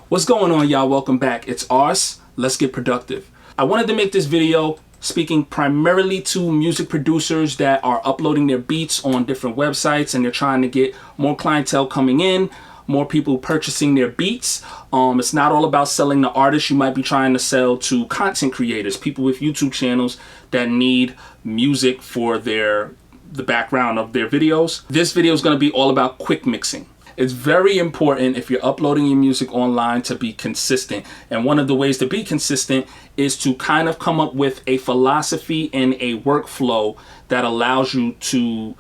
What's going on, y'all? Welcome back. It's Ars. Let's get productive. I wanted to make this video speaking primarily to music producers that are uploading their beats on different websites and they're trying to get more clientele coming in, more people purchasing their beats. It's not all about selling the artist. You might be trying to sell to content creators, people with YouTube channels that need music for the background of their videos. This video is going to be all about quick mixing. It's very important if you're uploading your music online to be consistent. And one of the ways to be consistent is to kind of come up with a philosophy and a workflow that allows you to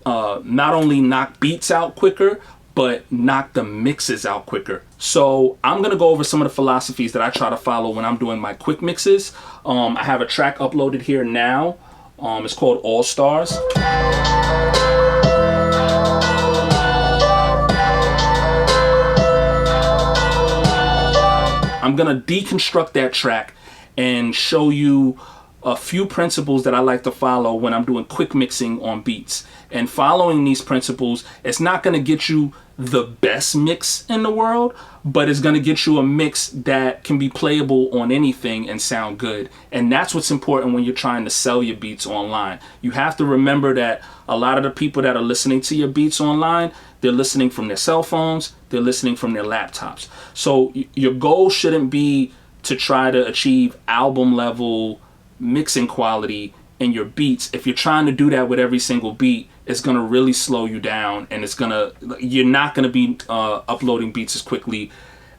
not only knock beats out quicker, but knock the mixes out quicker. So I'm gonna go over some of the philosophies that I try to follow when I'm doing my quick mixes. I have a track uploaded here now. It's called All Stars. I'm gonna deconstruct that track and show you a few principles that I like to follow when I'm doing quick mixing on beats. And following these principles, it's not gonna get you the best mix in the world, but it's gonna get you a mix that can be playable on anything and sound good. And that's what's important when you're trying to sell your beats online. You have to remember that a lot of the people that are listening to your beats online, they're listening from their cell phones, they're listening from their laptops. So your goal shouldn't be to try to achieve album level mixing quality in your beats. If you're trying to do that with every single beat, it's gonna really slow you down, and you're not gonna be uploading beats as quickly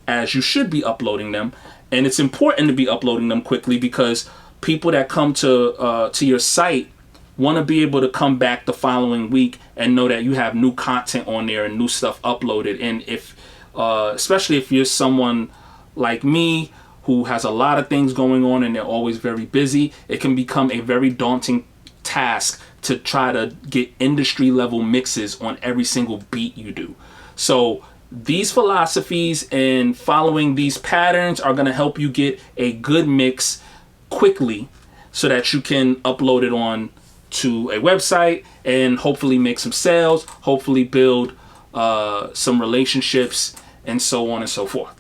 as you should be uploading them. And it's important to be uploading them quickly because people that come to your site want to be able to come back the following week and know that you have new content on there and new stuff uploaded. And if especially if you're someone like me who has a lot of things going on and they're always very busy, it can become a very daunting task to try to get industry level mixes on every single beat you do. So these philosophies and following these patterns are going to help you get a good mix quickly so that you can upload it on to a website and hopefully make some sales, hopefully build some relationships, and so on and so forth.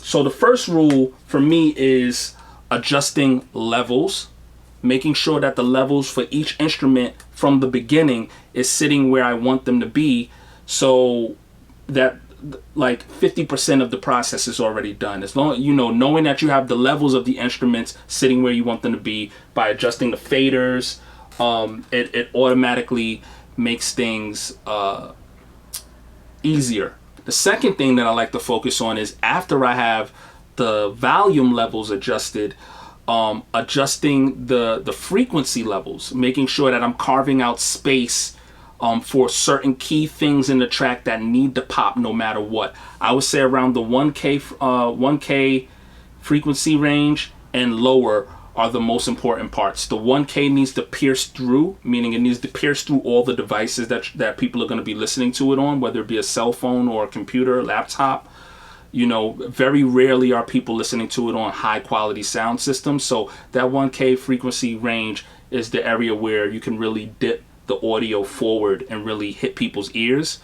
So the first rule for me is adjusting levels, making sure that the levels for each instrument from the beginning is sitting where I want them to be, so that like 50% of the process is already done. As long as knowing that you have the levels of the instruments sitting where you want them to be by adjusting the faders, it automatically makes things easier. The second thing that I like to focus on is after I have the volume levels adjusted, adjusting the frequency levels, making sure that I'm carving out space for certain key things in the track that need to pop no matter what. I would say around the 1K frequency range and lower are the most important parts. The 1K needs to pierce through, meaning it needs to pierce through all the devices that people are going to be listening to it on, whether it be a cell phone or a computer, laptop. Very rarely are people listening to it on high quality sound systems. So that 1K frequency range is the area where you can really dip the audio forward and really hit people's ears.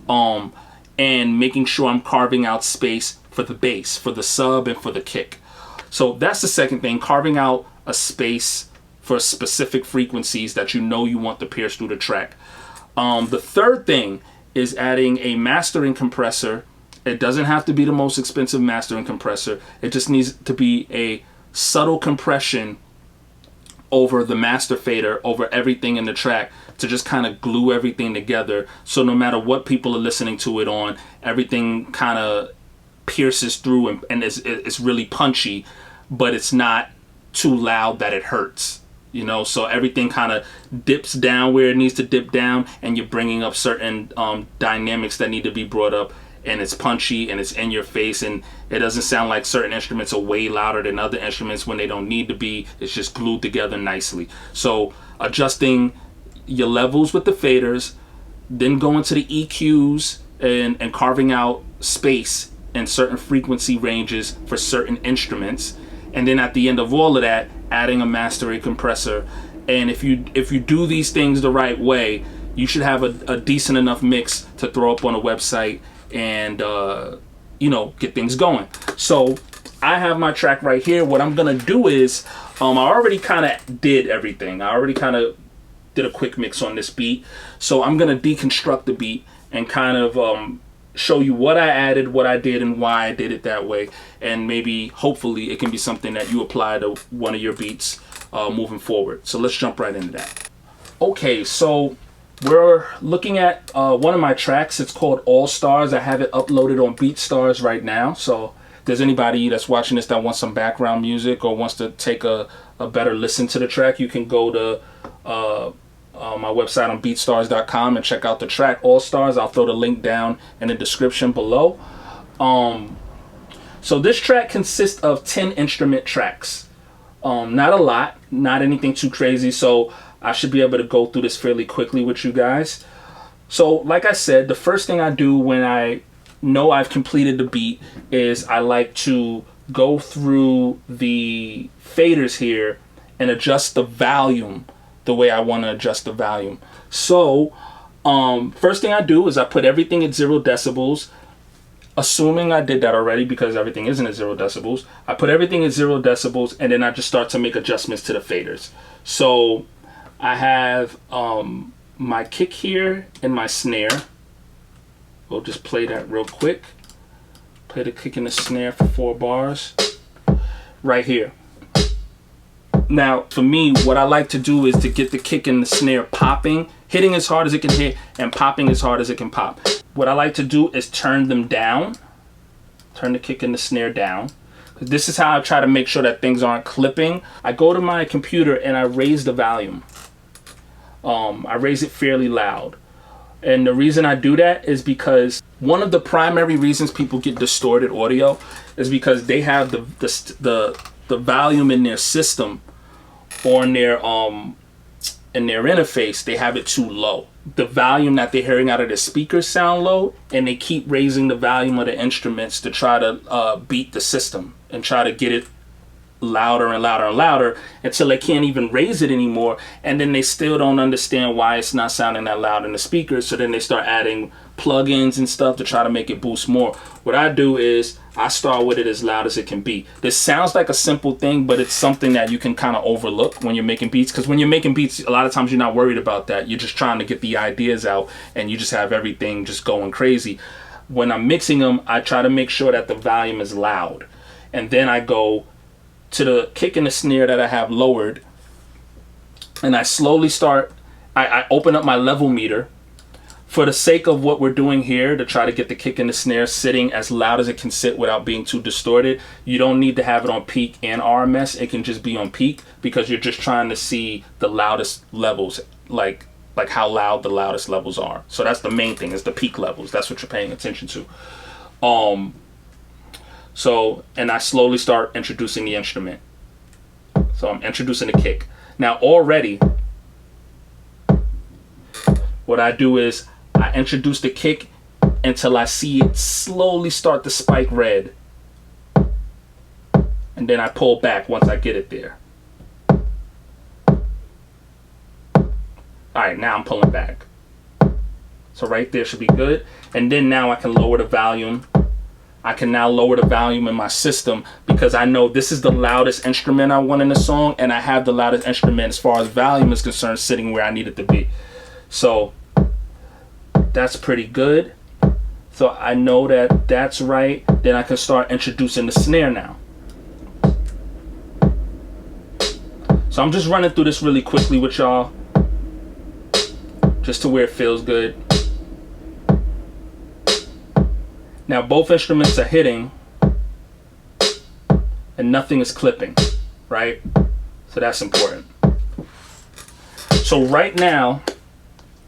And making sure I'm carving out space for the bass, for the sub, and for the kick. So that's the second thing, carving out a space for specific frequencies that you want to pierce through the track. The third thing is adding a mastering compressor. It doesn't have to be the most expensive mastering compressor. It just needs to be a subtle compression over the master fader, over everything in the track, to just kind of glue everything together. So no matter what people are listening to it on, everything kind of pierces through and it's really punchy, but it's not too loud that it hurts. So everything kind of dips down where it needs to dip down, and you're bringing up certain dynamics that need to be brought up, and it's punchy and it's in your face, and it doesn't sound like certain instruments are way louder than other instruments when they don't need to be. It's just glued together nicely. So adjusting your levels with the faders, then going to the EQs and carving out space and certain frequency ranges for certain instruments, and then at the end of all of that, adding a mastering compressor. And if you do these things the right way, you should have a decent enough mix to throw up on a website and you know, get things going. So I have my track right here. What I'm gonna do is, I already kind of did everything. I already kind of did a quick mix on this beat. So I'm gonna deconstruct the beat and kind of show you what I added, what I did, and why I did it that way. And maybe, hopefully, it can be something that you apply to one of your beats moving forward. So let's jump right into that. Okay, so we're looking at one of my tracks. It's called All Stars. I have it uploaded on BeatStars right now. So if there's anybody that's watching this that wants some background music or wants to take a better listen to the track, you can go to my website on beatstars.com and check out the track All Stars. I'll throw the link down in the description below. So this track consists of 10 instrument tracks. Not a lot, not anything too crazy, so I should be able to go through this fairly quickly with you guys. So like I said, the first thing I do when I know I've completed the beat is I like to go through the faders here and adjust the volume the way I want to adjust the volume. So first thing I do is I put everything at 0 decibels, assuming I did that already because everything isn't at 0 decibels. I put everything at 0 decibels and then I just start to make adjustments to the faders. So I have my kick here and my snare. We'll just play that real quick. Play the kick and the snare for 4 bars right here. Now, for me, what I like to do is to get the kick and the snare popping, hitting as hard as it can hit and popping as hard as it can pop. What I like to do is turn them down, turn the kick and the snare down. This is how I try to make sure that things aren't clipping. I go to my computer and I raise the volume. I raise it fairly loud. And the reason I do that is because one of the primary reasons people get distorted audio is because they have the volume in their system or in their interface, they have it too low. The volume that they're hearing out of the speakers sound low, and they keep raising the volume of the instruments to try to beat the system and try to get it louder and louder and louder until they can't even raise it anymore, and then they still don't understand why it's not sounding that loud in the speakers, so then they start adding plugins and stuff to try to make it boost more. What I do is I start with it as loud as it can be. This sounds like a simple thing, but it's something that you can kind of overlook when you're making beats, because when you're making beats, a lot of times you're not worried about that. You're just trying to get the ideas out and you just have everything just going crazy. When I'm mixing them, I try to make sure that the volume is loud, and then I go to the kick and the snare that I have lowered, and I slowly start, I open up my level meter for the sake of what we're doing here to try to get the kick and the snare sitting as loud as it can sit without being too distorted. You don't need to have it on peak and RMS. It can just be on peak because you're just trying to see the loudest levels, like how loud the loudest levels are. So that's the main thing, is the peak levels. That's what you're paying attention to. So, and I slowly start introducing the instrument. So I'm introducing the kick. Now already, what I do is I introduce the kick until I see it slowly start to spike red. And then I pull back once I get it there. Alright, now I'm pulling back. So right there should be good. And then now I can lower the volume. I can now lower the volume in my system because I know this is the loudest instrument I want in the song, and I have the loudest instrument as far as volume is concerned sitting where I need it to be. So that's pretty good. So I know that that's right. Then I can start introducing the snare now. So I'm just running through this really quickly with y'all, just to where it feels good. Now both instruments are hitting and nothing is clipping, right? So that's important. So right now,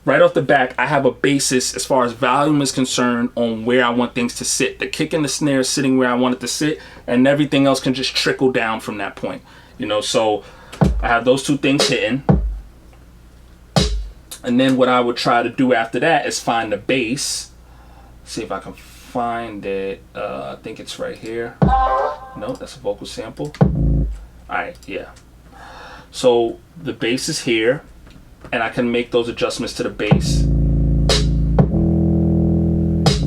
right off the back, I have a basis as far as volume is concerned on where I want things to sit. The kick and the snare is sitting where I want it to sit, and everything else can just trickle down from that point. You know, so I have those two things hitting. And then what I would try to do after that is find the bass. See if I can find it. I think it's right here. No, that's a vocal sample. Alright, yeah. So the bass is here, and I can make those adjustments to the bass.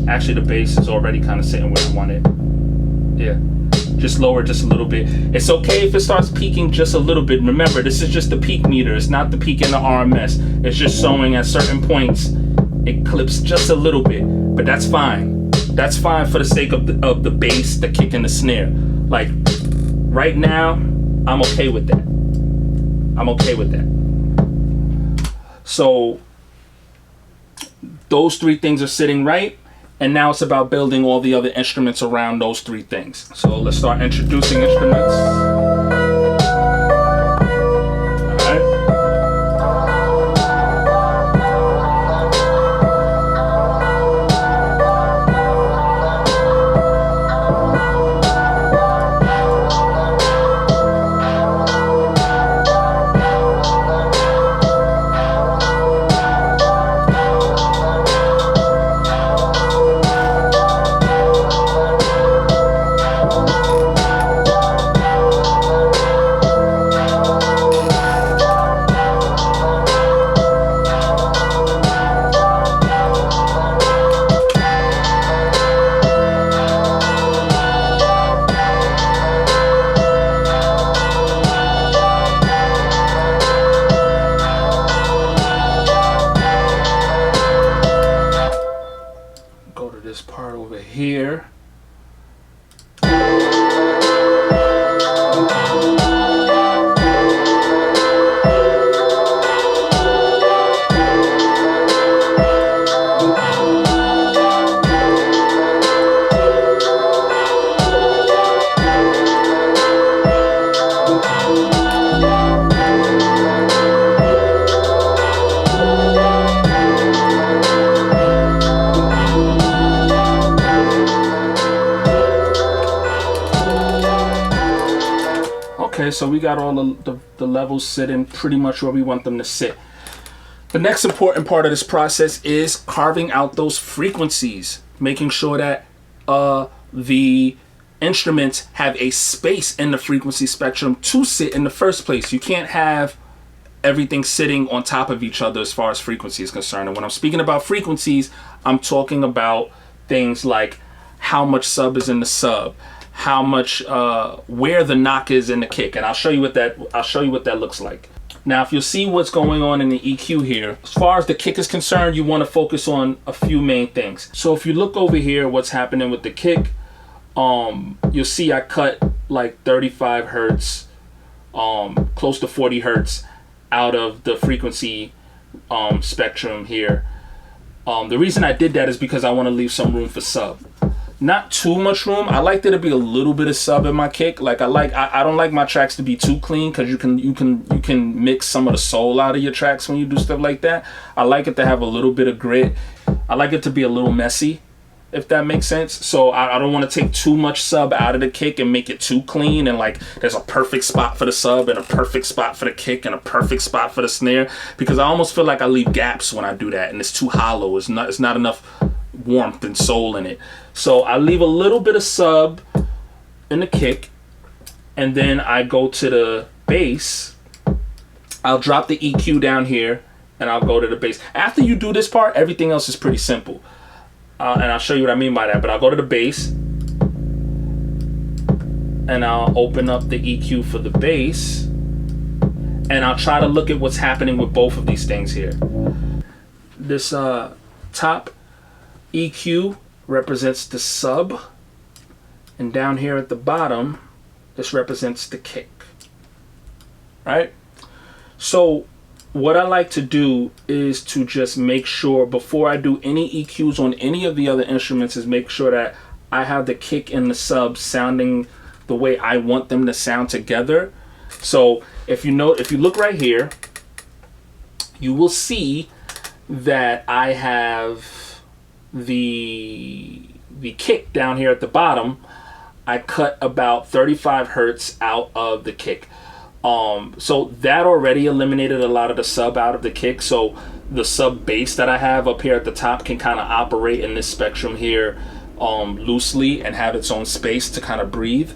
Actually, the bass is already kind of sitting where I want it. Yeah, just lower it just a little bit. It's okay if it starts peaking just a little bit. Remember, this is just the peak meter. It's not the peak in the RMS. It's just showing at certain points it clips just a little bit, but that's fine. That's fine for the sake of the bass, the kick, and the snare. Like right now, I'm okay with that. I'm okay with that. So those three things are sitting right, and now it's about building all the other instruments around those three things. So let's start introducing instruments. This part over here. Okay, so we got all the levels sitting pretty much where we want them to sit. The next important part of this process is carving out those frequencies, making sure that the instruments have a space in the frequency spectrum to sit in the first place. You can't have everything sitting on top of each other as far as frequency is concerned. And when I'm speaking about frequencies, I'm talking about things like how much sub is in the sub, how much where the knock is in the kick, and I'll show you what that looks like. Now, if you'll see what's going on in the EQ here, as far as the kick is concerned, you want to focus on a few main things. So if you look over here, what's happening with the kick, you'll see I cut like 35 hertz, close to 40 hertz out of the frequency spectrum here. The reason I did that is because I want to leave some room for sub. Not too much room. I like there to be a little bit of sub in my kick. Like I don't like my tracks to be too clean, because you can mix some of the soul out of your tracks when you do stuff like that. I like it to have a little bit of grit. I like it to be a little messy, if that makes sense. So I don't want to take too much sub out of the kick and make it too clean, and like there's a perfect spot for the sub and a perfect spot for the kick and a perfect spot for the snare, because I almost feel like I leave gaps when I do that, and it's too hollow. It's not enough warmth and soul in it. So I leave a little bit of sub in the kick, and then I go to the bass. I'll drop the EQ down here, and I'll go to the bass. After you do this part, everything else is pretty simple. And I'll show you what I mean by that. But I'll go to the bass, and I'll open up the EQ for the bass, and I'll try to look at what's happening with both of these things here. This top EQ represents the sub, and down here at the bottom, this represents the kick, right? So what I like to do is to just make sure, before I do any EQs on any of the other instruments, is make sure that I have the kick and the sub sounding the way I want them to sound together. So if you look right here, you will see that I have the kick down here at the bottom. I cut about 35 hertz out of the kick. So that already eliminated a lot of the sub out of the kick. So the sub bass that I have up here at the top can kind of operate in this spectrum here loosely and have its own space to kind of breathe.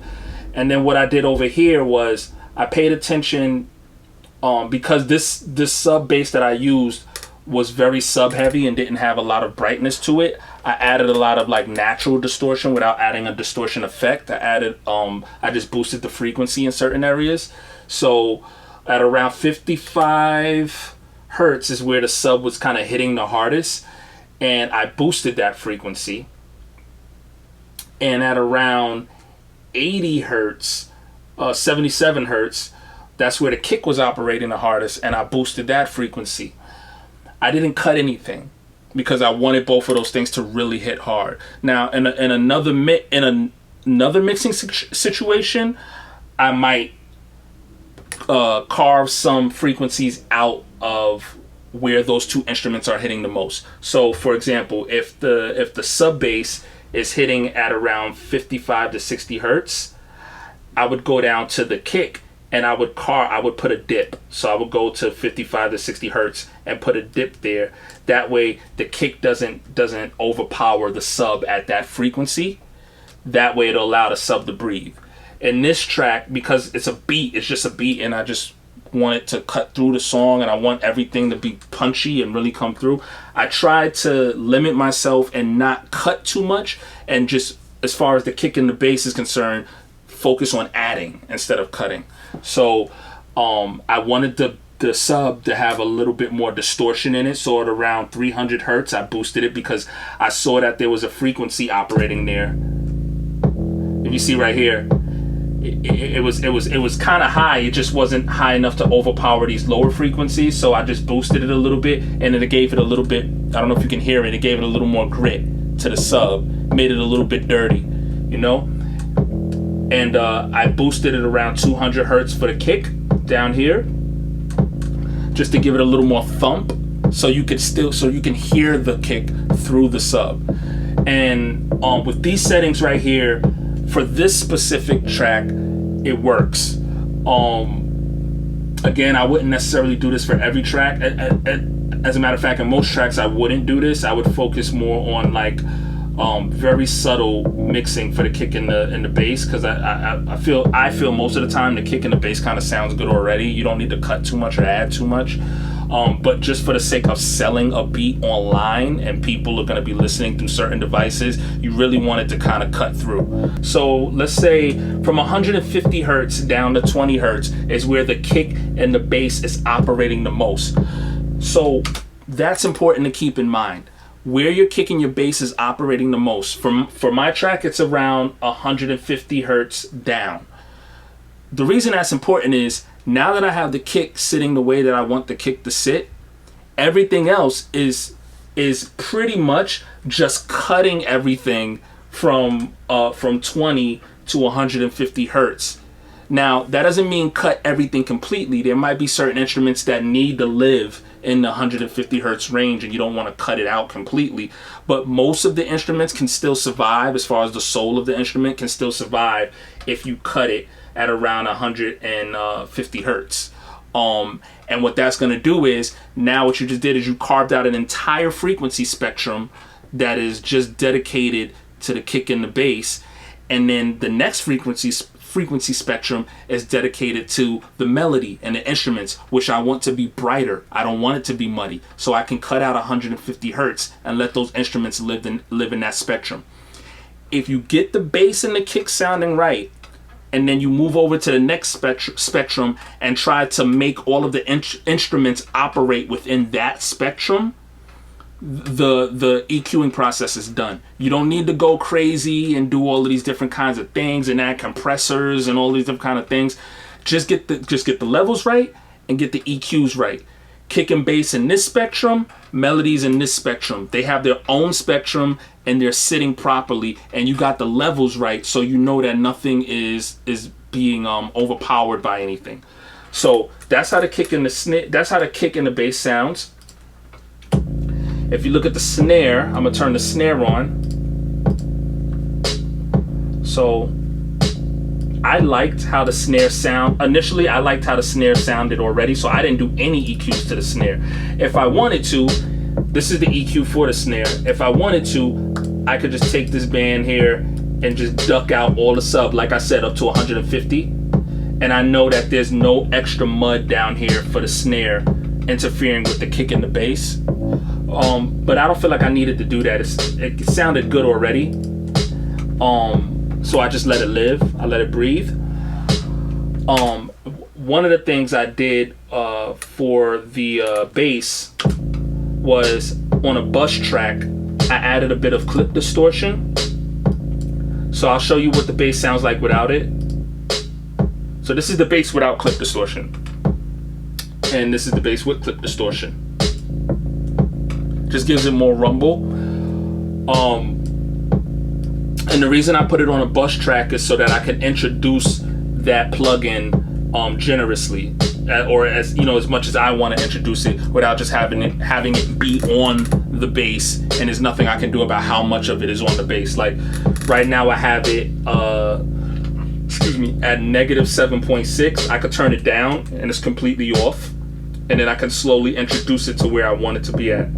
And then what I did over here was I paid attention, because this sub bass that I used was very sub heavy and didn't have a lot of brightness to it, I added a lot of like natural distortion without adding a distortion effect. I just boosted the frequency in certain areas. So at around 55 hertz is where the sub was kind of hitting the hardest, and I boosted that frequency. And at around 80 hertz, 77 hertz, that's where the kick was operating the hardest, and I boosted that frequency. I didn't cut anything because I wanted both of those things to really hit hard. Now, in another mixing situation, I might carve some frequencies out of where those two instruments are hitting the most. So, for example, if the sub bass is hitting at around 55 to 60 hertz, I would go down to the kick and I would put a dip. So I would go to 55 to 60 hertz and put a dip there. That way the kick doesn't overpower the sub at that frequency. That way it'll allow the sub to breathe. In this track, because it's just a beat, and I just want it to cut through the song, and I want everything to be punchy and really come through, I tried to limit myself and not cut too much, and just, as far as the kick and the bass is concerned, focus on adding instead of cutting. So I wanted the sub to have a little bit more distortion in it. So at around 300 hertz, I boosted it because I saw that there was a frequency operating there. If you see right here, it was kind of high. It just wasn't high enough to overpower these lower frequencies. So I just boosted it a little bit, and then it gave it a little bit, I don't know if you can hear it, it gave it a little more grit to the sub, made it a little bit dirty, you know? And I boosted it around 200 hertz for the kick down here, just to give it a little more thump, so you can hear the kick through the sub. And with these settings right here, for this specific track, it works. Again, I wouldn't necessarily do this for every track. As a matter of fact, in most tracks, I wouldn't do this. I would focus more on like very subtle mixing for the kick and the bass, because I feel most of the time the kick and the bass kind of sounds good already. You don't need to cut too much or add too much. But just for the sake of selling a beat online, and people are going to be listening through certain devices, you really want it to kind of cut through. So let's say from 150 hertz down to 20 hertz is where the kick and the bass is operating the most. So that's important to keep in mind. Where your kick and your bass is operating the most. For my track, it's around 150 hertz down. The reason that's important is, now that I have the kick sitting the way that I want the kick to sit, everything else is pretty much just cutting everything from 20 to 150 hertz. Now, that doesn't mean cut everything completely. There might be certain instruments that need to live in the 150 hertz range, and you don't want to cut it out completely. But most of the instruments can still survive, as far as the soul of the instrument can still survive if you cut it at around 150 hertz. And what that's going to do is, now what you just did is you carved out an entire frequency spectrum that is just dedicated to the kick and the bass, and then the next frequency spectrum is dedicated to the melody and the instruments, which I want to be brighter. I don't want it to be muddy, so I can cut out 150 hertz and let those instruments live in that spectrum. If you get the bass and the kick sounding right, and then you move over to the next spectrum and try to make all of the instruments operate within that spectrum, the EQing process is done. You don't need to go crazy and do all of these different kinds of things and add compressors and all these different kind of things. Just get the levels right and get the EQs right. Kick and bass in this spectrum, melodies in this spectrum. They have their own spectrum and they're sitting properly, and you got the levels right, so you know that nothing is being overpowered by anything. So that's how the kick and the bass sounds. If you look at the snare, I'm gonna turn the snare on. So I liked how the snare sound. Initially, I liked how the snare sounded already, so I didn't do any EQs to the snare. If I wanted to, this is the EQ for the snare. If I wanted to, I could just take this band here and just duck out all the sub, like I said, up to 150. And I know that there's no extra mud down here for the snare interfering with the kick and the bass. But I don't feel like I needed to do that. It sounded good already. So I just let it live. I let it breathe. One of the things I did for the bass was on a bus track, I added a bit of clip distortion. So I'll show you what the bass sounds like without it. So this is the bass without clip distortion. And this is the bass with clip distortion. Just gives it more rumble. And the reason I put it on a bus track is so that I can introduce that plugin generously, or as you know, as much as I want to introduce it, without just having it be on the bass, and there's nothing I can do about how much of it is on the bass. Like right now I have it at negative 7.6. I could turn it down and it's completely off, and then I can slowly introduce it to where I want it to be at.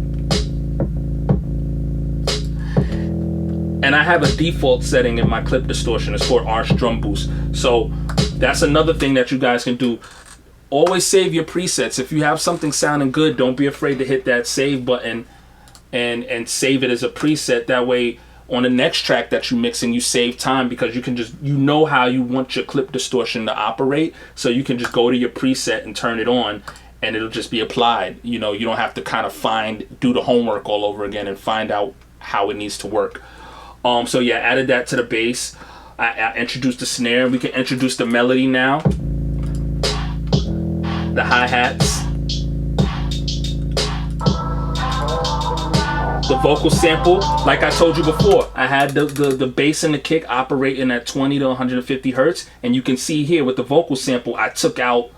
And I have a default setting in my clip distortion. It's called Arch Drum Boost. So that's another thing that you guys can do. Always save your presets. If you have something sounding good, don't be afraid to hit that save button and save it as a preset. That way on the next track that you're mixing, you save time, because you can just, you know how you want your clip distortion to operate. So you can just go to your preset and turn it on, and it'll just be applied. You know, you don't have to kind of do the homework all over again and find out how it needs to work. So yeah, added that to the bass. I introduced the snare. We can introduce the melody now. The hi-hats. The vocal sample. Like I told you before, I had the bass and the kick operating at 20 to 150 hertz. And you can see here with the vocal sample, I took out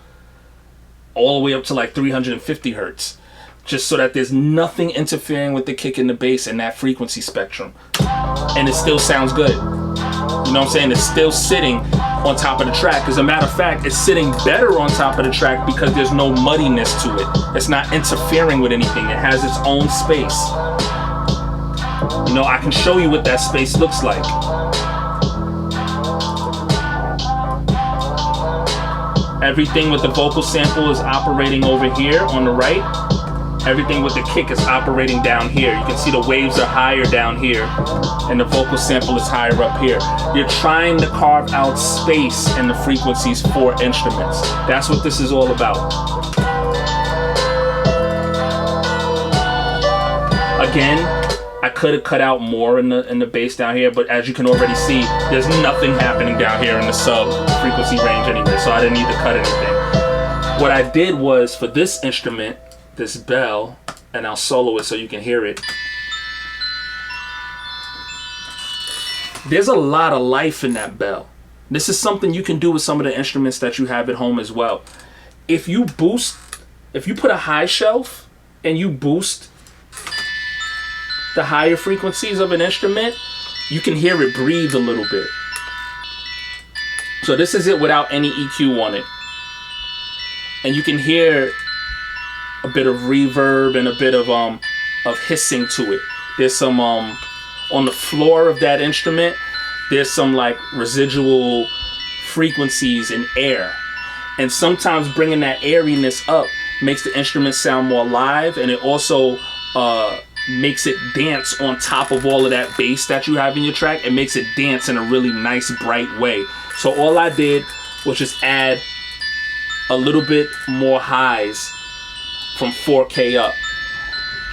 all the way up to like 350 hertz. Just so that there's nothing interfering with the kick and the bass in that frequency spectrum. And it still sounds good. You know what I'm saying? It's still sitting on top of the track. As a matter of fact, it's sitting better on top of the track because there's no muddiness to it. It's not interfering with anything. It has its own space. You know, I can show you what that space looks like. Everything with the vocal sample is operating over here on the right. Everything with the kick is operating down here. You can see the waves are higher down here, and the vocal sample is higher up here. You're trying to carve out space in the frequencies for instruments. That's what this is all about. Again, I could have cut out more in the bass down here, but as you can already see, there's nothing happening down here in the sub frequency range anyway, so I didn't need to cut anything. What I did was, for this instrument, this bell, and I'll solo it so you can hear it. There's a lot of life in that bell. This is something you can do with some of the instruments that you have at home as well. If you put a high shelf and you boost the higher frequencies of an instrument, you can hear it breathe a little bit. So this is it without any EQ on it. And you can hear a bit of reverb and a bit of hissing to it. There's some on the floor of that instrument, there's some like residual frequencies in air. And sometimes bringing that airiness up makes the instrument sound more live, and it also makes it dance on top of all of that bass that you have in your track. It makes it dance in a really nice, bright way. So all I did was just add a little bit more highs from 4K up,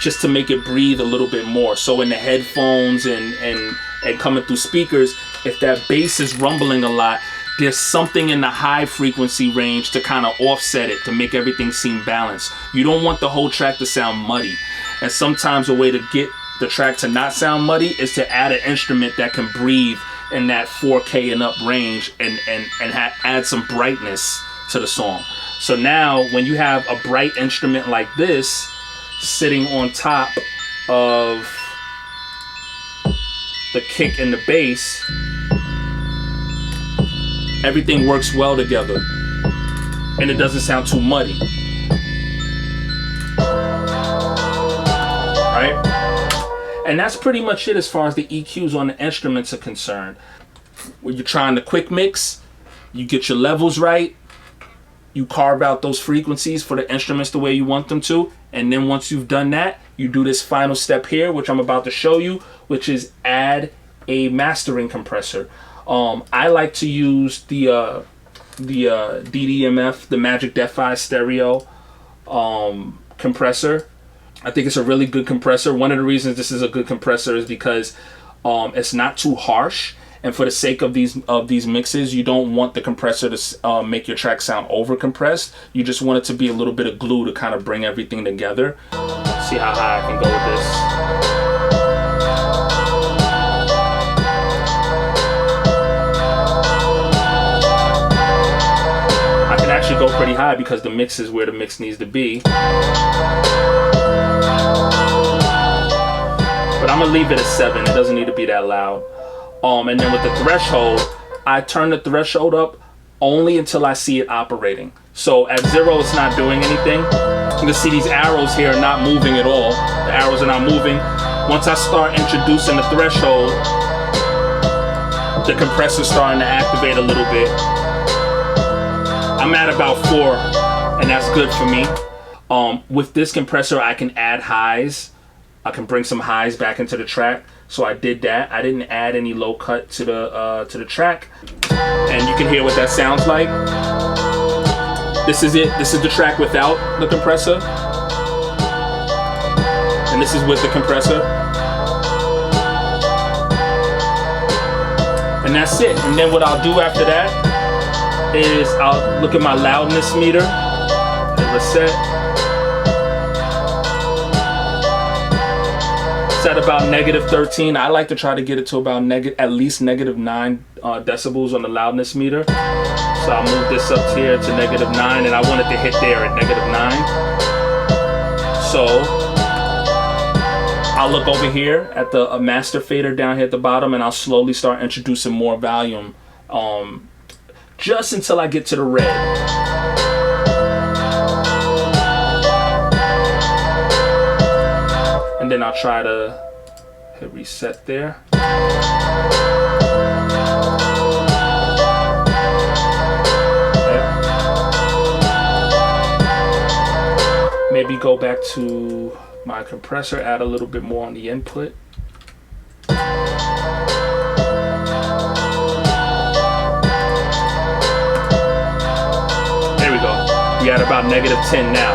just to make it breathe a little bit more. So in the headphones and coming through speakers, if that bass is rumbling a lot, there's something in the high frequency range to kind of offset it, to make everything seem balanced. You don't want the whole track to sound muddy. And sometimes a way to get the track to not sound muddy is to add an instrument that can breathe in that 4K and up range and add some brightness to the song. So now when you have a bright instrument like this sitting on top of the kick and the bass, everything works well together and it doesn't sound too muddy. Right? And that's pretty much it as far as the EQs on the instruments are concerned. When you're trying to quick mix, you get your levels right, you carve out those frequencies for the instruments the way you want them to, And then once you've done that, you do this final step here, which I'm about to show you, which is add a mastering compressor. I like to use the DDMF, the Magic Defi Stereo compressor. I think it's a really good compressor. One of the reasons this is a good compressor is because it's not too harsh, and for the sake of these mixes, you don't want the compressor to make your track sound over compressed. You just want it to be a little bit of glue to kind of bring everything together. See how high I can go with this. I can actually go pretty high because the mix is where the mix needs to be. But I'm gonna leave it at 7. It doesn't need to be that loud. And then with the threshold, I turn the threshold up only until I see it operating. So at 0, it's not doing anything. You can see these arrows here are not moving at all. The arrows are not moving. Once I start introducing the threshold, the compressor's starting to activate a little bit. I'm at about 4, and that's good for me. With this compressor, I can add highs. I can bring some highs back into the track. So I did that. I didn't add any low cut to the track, and you can hear what that sounds like. This is it. This is the track without the compressor, and this is with the compressor, and that's it. And then what I'll do after that is I'll look at my loudness meter and reset. It's at about -13. I like to try to get it to about at least -9 decibels on the loudness meter. So I'll move this up here to -9, and I want it to hit there at -9. So I'll look over here at the master fader down here at the bottom, and I'll slowly start introducing more volume, just until I get to the red. And then I'll try to hit reset there. Okay. Maybe go back to my compressor, add a little bit more on the input. There we go. We at about -10 now.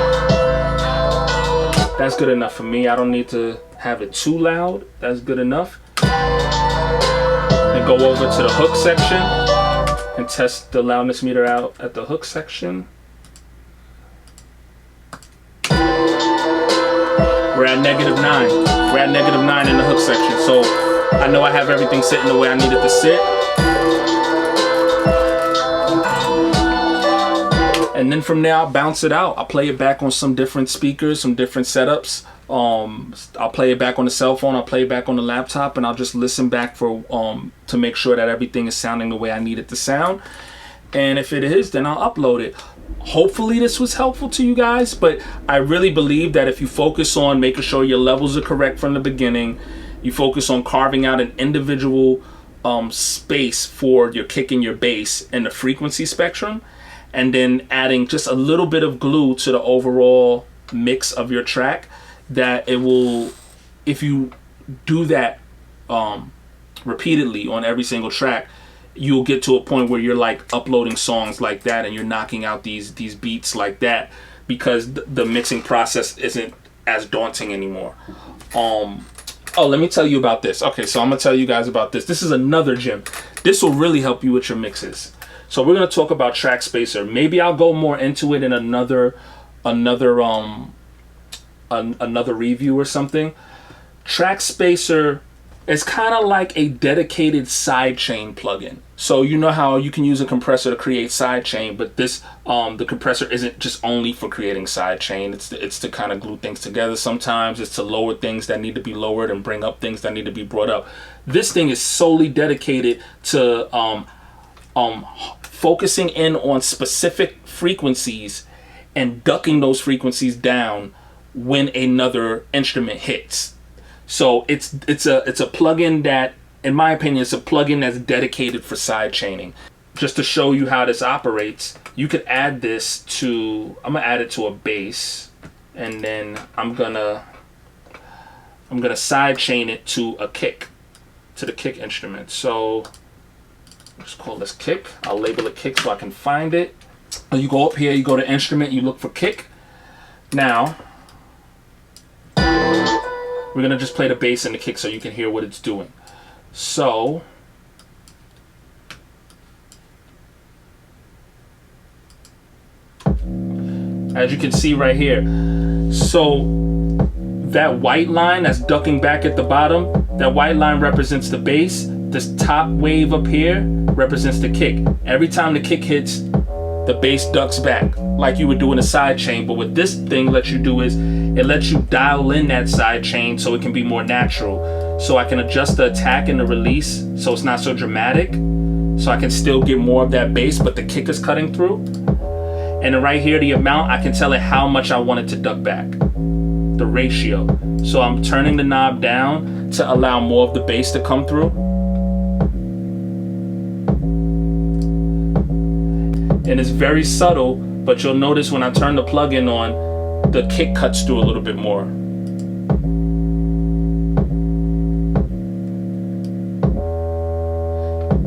That's good enough for me. I don't need to have it too loud. That's good enough. Then go over to the hook section and test the loudness meter out at the hook section. We're at -9. We're at -9 in the hook section. So I know I have everything sitting the way I need it to sit. And then from there, I'll bounce it out. I'll play it back on some different speakers, some different setups. I'll play it back on the cell phone. I'll play it back on the laptop, and I'll just listen back for to make sure that everything is sounding the way I need it to sound. And if it is, then I'll upload it. Hopefully this was helpful to you guys, but I really believe that if you focus on making sure your levels are correct from the beginning, you focus on carving out an individual space for your kick and your bass and the frequency spectrum, and then adding just a little bit of glue to the overall mix of your track, that it will, if you do that repeatedly on every single track, you'll get to a point where you're like uploading songs like that and you're knocking out these beats like that, because the mixing process isn't as daunting anymore. Oh, let me tell you about this. Okay, so I'm gonna tell you guys about this. This is another gem. This will really help you with your mixes. So we're gonna talk about Track Spacer. Maybe I'll go more into it in another review or something. Track Spacer is kind of like a dedicated sidechain plugin. So you know how you can use a compressor to create sidechain, but this the compressor isn't just only for creating sidechain. It's to kind of glue things together. Sometimes it's to lower things that need to be lowered and bring up things that need to be brought up. This thing is solely dedicated to focusing in on specific frequencies and ducking those frequencies down when another instrument hits. So it's a plugin that, in my opinion, it's a plugin that's dedicated for side chaining. Just to show you how this operates, you could add this to, I'm gonna add it to a bass. and then I'm gonna side chain it to a kick, to the kick instrument. So just call this kick. I'll label it kick so I can find it. You go up here, you go to instrument, you look for kick. Now we're gonna just play the bass and the kick so you can hear what it's doing. So as you can see right here, so that white line that's ducking back at the bottom, that white line represents the bass. This top wave up here represents the kick. Every time the kick hits, the bass ducks back like you would do in a side chain. But what this thing lets you do is it lets you dial in that side chain so it can be more natural. So I can adjust the attack and the release so it's not so dramatic. So I can still get more of that bass, but the kick is cutting through. And then right here, the amount, I can tell it how much I want it to duck back. The ratio. So I'm turning the knob down to allow more of the bass to come through. And it's very subtle, but you'll notice when I turn the plugin on, the kick cuts through a little bit more.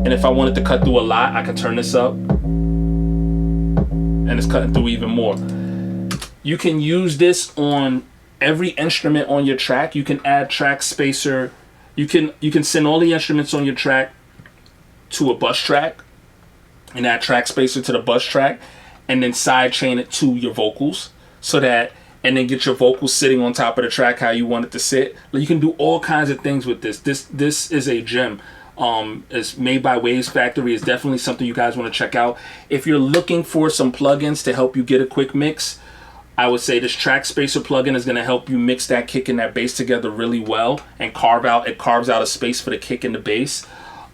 And if I wanted to cut through a lot, I can turn this up, and it's cutting through even more. You can use this on every instrument on your track. You can add track spacer. You can send all the instruments on your track to a bus track and add track spacer to the bus track, and then side chain it to your vocals, so that, and then get your vocals sitting on top of the track how you want it to sit. You can do all kinds of things with this. This is a gem. It's made by Waves Factory. It's definitely something you guys want to check out. If you're looking for some plugins to help you get a quick mix, I would say this track spacer plugin is going to help you mix that kick and that bass together really well, and carves out a space for the kick and the bass.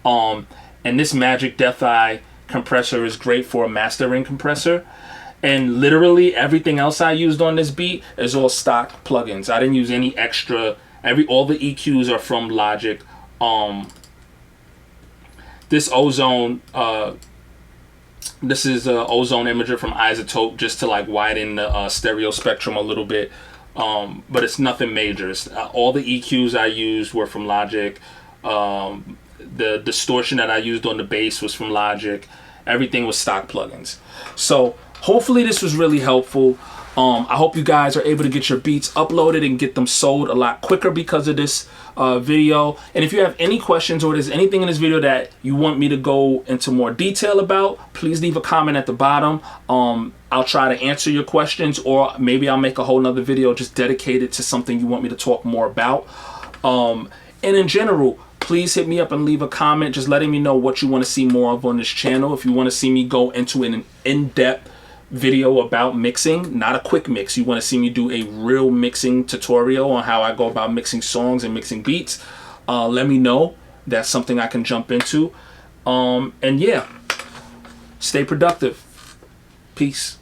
And this Magic Death-Eye compressor is great for a mastering compressor. And literally everything else I used on this beat is all stock plugins. I didn't use any extra. All the EQs are from Logic. This Ozone, this is Ozone Imager from Isotope, just to like widen the stereo spectrum a little bit. But it's nothing major. All the EQs I used were from Logic. The distortion that I used on the bass was from Logic. Everything was stock plugins. So hopefully this was really helpful. I hope you guys are able to get your beats uploaded and get them sold a lot quicker because of this video. And if you have any questions, or there's anything in this video that you want me to go into more detail about, please leave a comment at the bottom. I'll try to answer your questions, or maybe I'll make a whole nother video just dedicated to something you want me to talk more about. And in general, please hit me up and leave a comment just letting me know what you want to see more of on this channel. If you want to see me go into an in-depth video about mixing, not a quick mix, you want to see me do a real mixing tutorial on how I go about mixing songs and mixing beats, let me know. That's something I can jump into. And yeah, stay productive. Peace.